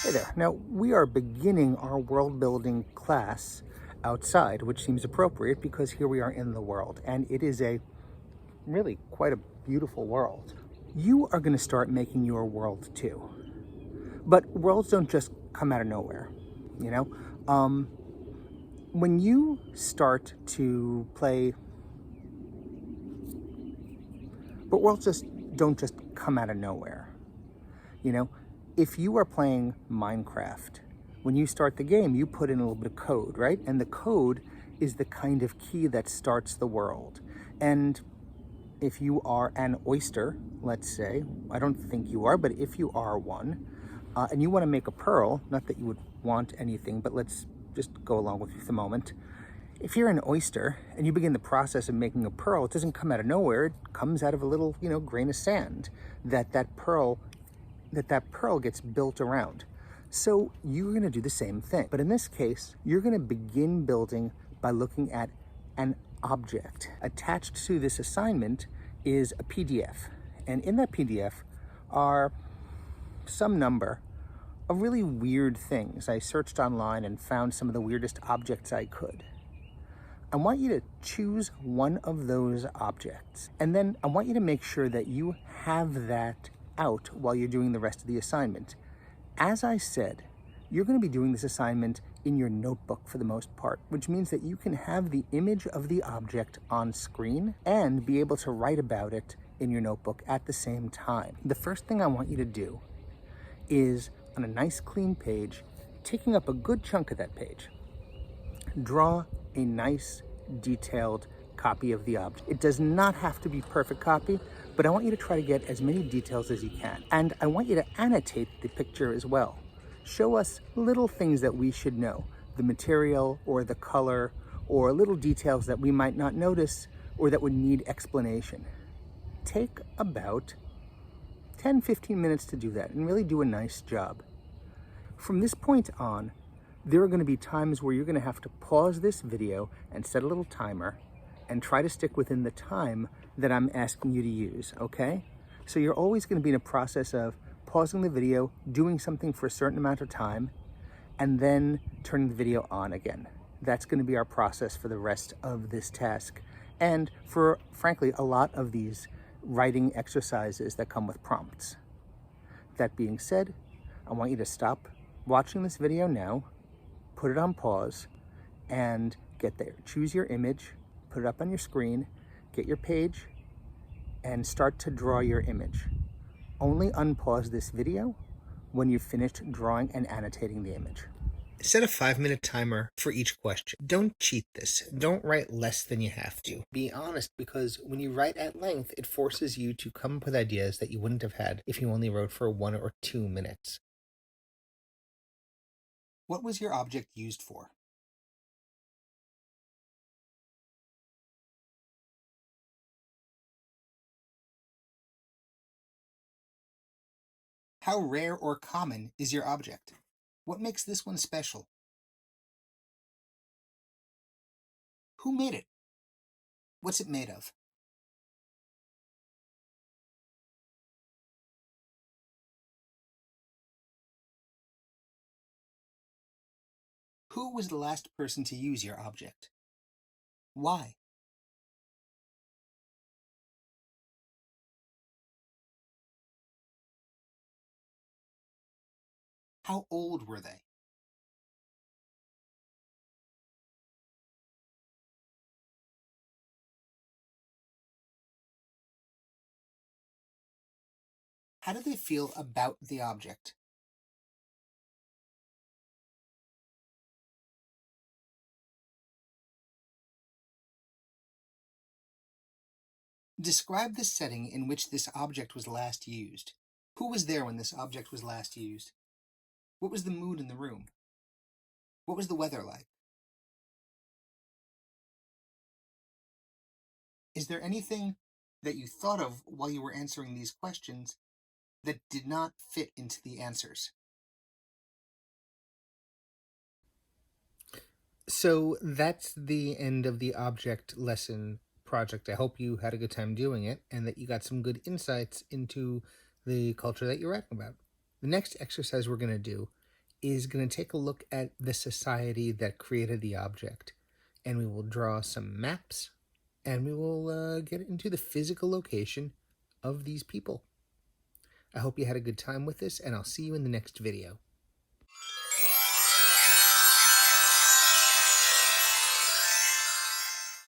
Hey there. Now, we are beginning our world building class outside, which seems appropriate because here we are in the world, and it is a really quite a beautiful world. You are going to start making your world too. But worlds don't just come out of nowhere, you know? Um, when you start to play, but worlds just don't just come out of nowhere. You know, if you are playing Minecraft, when you start the game, you put in a little bit of code, right? And the code is the kind of key that starts the world. And if you are an oyster, let's say, I don't think you are, but if you are one, and you want to make a pearl, not that you would want anything, but let's just go along with the moment. If you're an oyster and you begin the process of making a pearl, it doesn't come out of nowhere. It comes out of a little, grain of sand that pearl gets built around. So you're going to do the same thing. But in this case, you're going to begin building by looking at an object. Attached to this assignment is a PDF. And in that PDF are some number of really weird things. I searched online and found some of the weirdest objects I could. I want you to choose one of those objects. And then I want you to make sure that you have that out while you're doing the rest of the assignment. As I said, you're going to be doing this assignment in your notebook for the most part, which means that you can have the image of the object on screen and be able to write about it in your notebook at the same time. The first thing I want you to do is, on a nice clean page, taking up a good chunk of that page, draw a nice detailed copy of the object. It does not have to be perfect copy, but I want you to try to get as many details as you can. And I want you to annotate the picture as well. Show us little things that we should know, the material or the color or little details that we might not notice or that would need explanation. Take about 10-15 minutes to do that and really do a nice job. From this point on, there are going to be times where you're going to have to pause this video and set a little timer and try to stick within the time that I'm asking you to use, okay? So you're always going to be in a process of pausing the video, doing something for a certain amount of time, and then turning the video on again. That's going to be our process for the rest of this task. And for, frankly, a lot of these writing exercises that come with prompts. That being said, I want you to stop watching this video now, put it on pause, and get there. Choose your image, put it up on your screen, get your page, and start to draw your image. Only unpause this video when you've finished drawing and annotating the image. Set a 5-minute timer for each question. Don't cheat this. Don't write less than you have to. Be honest, because when you write at length, it forces you to come up with ideas that you wouldn't have had if you only wrote for 1 or 2 minutes. What was your object used for? How rare or common is your object? What makes this one special? Who made it? What's it made of? Who was the last person to use your object? Why? How old were they? How did they feel about the object? Describe the setting in which this object was last used. Who was there when this object was last used? What was the mood in the room? What was the weather like? Is there anything that you thought of while you were answering these questions that did not fit into the answers? So that's the end of the object lesson project. I hope you had a good time doing it and that you got some good insights into the culture that you're writing about. The next exercise we're going to do is going to take a look at the society that created the object, and we will draw some maps, and we will get into the physical location of these people. I hope you had a good time with this, and I'll see you in the next video.